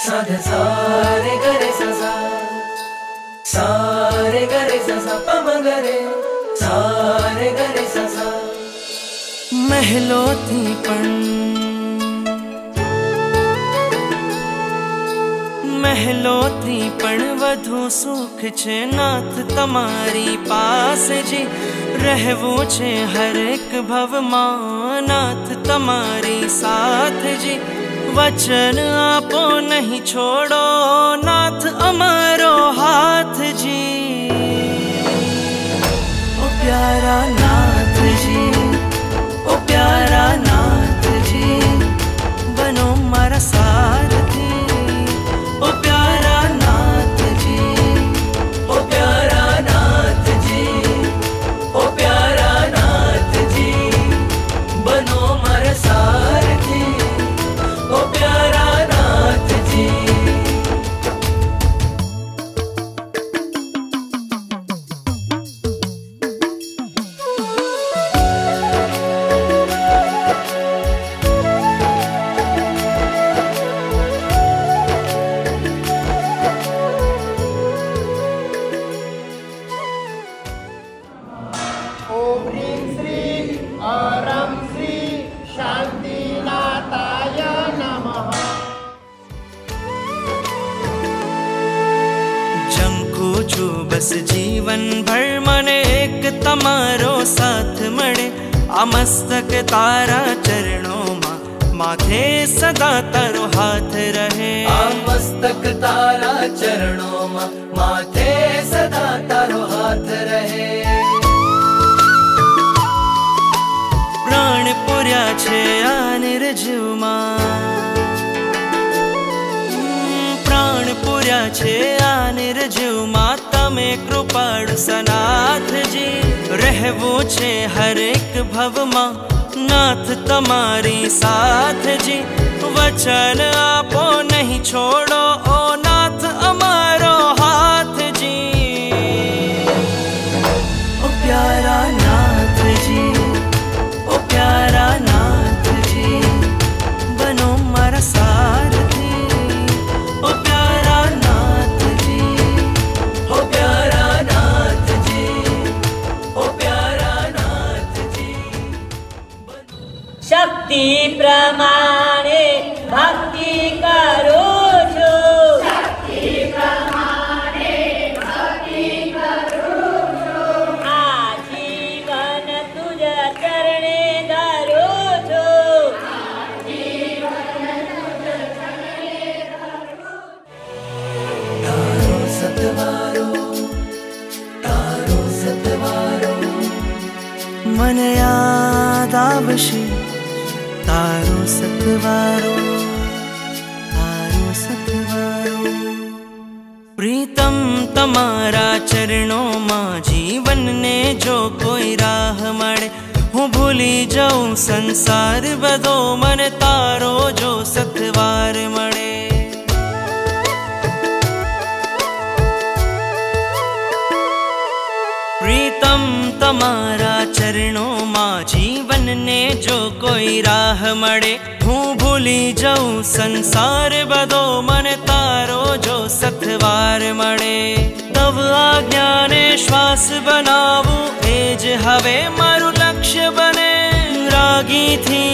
सा ध सा रे ग रे सा सा, सा रे ग रे सा सा प म ग रे, सा रे ग रे सा सा। મહેલોથી પણ વધુ સુખ છે નાથ તમારી પાસે જી। રહેવું છે હરેક ભવમાં નાથ તમારી સાથ જી। વચન આપો નહીં છોડો નાથ અમારો હાથ જી। ઓ પ્યારા નાથજી, ઓ પ્યારા નાથજી, બનો મારા સારથી। ઓ પ્યારા નાથજી, ઓ પ્યારા નાથજી, ઓ પ્યારા નાથજી, બનો મારા સારથી। ઓ પ્યારા નાથજી। ओम ह्रीं श्री अरं श्री शांतिनाथाय नमः। જંખું છું બસ જીવન ભર મને એક તમારો સાથ મળે। આ મસ્તક તારા ચરણોમાં માથે સદા તારો હાથ રહે। આ મસ્તક તારા ચરણોમાં માથે સદા તારો હાથ રહે। પ્રાણ પૂર્યા છે આ નિર્જીવમાં, પ્રાણ પૂર્યા છે આ નિર્જીવમાં તમે કૃપાળુ સનાથજી। રહેવું છે હરેક ભવમાં નાથ તમારી સાથજી। વચન આપો નહીં છોડો ઓ નાથ અમારો હાથજી। ઓ પ્યારા નાથજી, ઓ પ્યારા નાથજી, બનો મારા સારથી। ઓ પ્યારા નાથજી, ઓ પ્યારા નાથજી, ઓ પ્યારા નાથજી। શક્તિ પ્રમાણે ભક્તિ કરું છું, શક્તિ પ્રમાણે ભક્તિ કરું છું। આ જીવન તુજ ચરણે ધરું છું, આ જીવન તુજ ચરણે ધરું છું। તારો સતવારો, તારો સતવારો, મને યાદ આવશે તારો સતવારો, તારો સતવારો। પ્રીતમ તમારા ચરણોમાં જીવનને જો કોઈ રાહ મળે, હું ભૂલી જાઉં સંસાર બધો મને તારો જો સતવાર મળે। પ્રીતમ તમારા ચરણોમાં જીવનને જો કોઈ રાહ મળે, હું ભૂલી જાઉં સંસાર બધો મને તારો જો સતવાર મળે। તવ આજ્ઞાને શ્વાસ બનાવું એ જ હવે મારું લક્ષ્ય બને। રાગીથી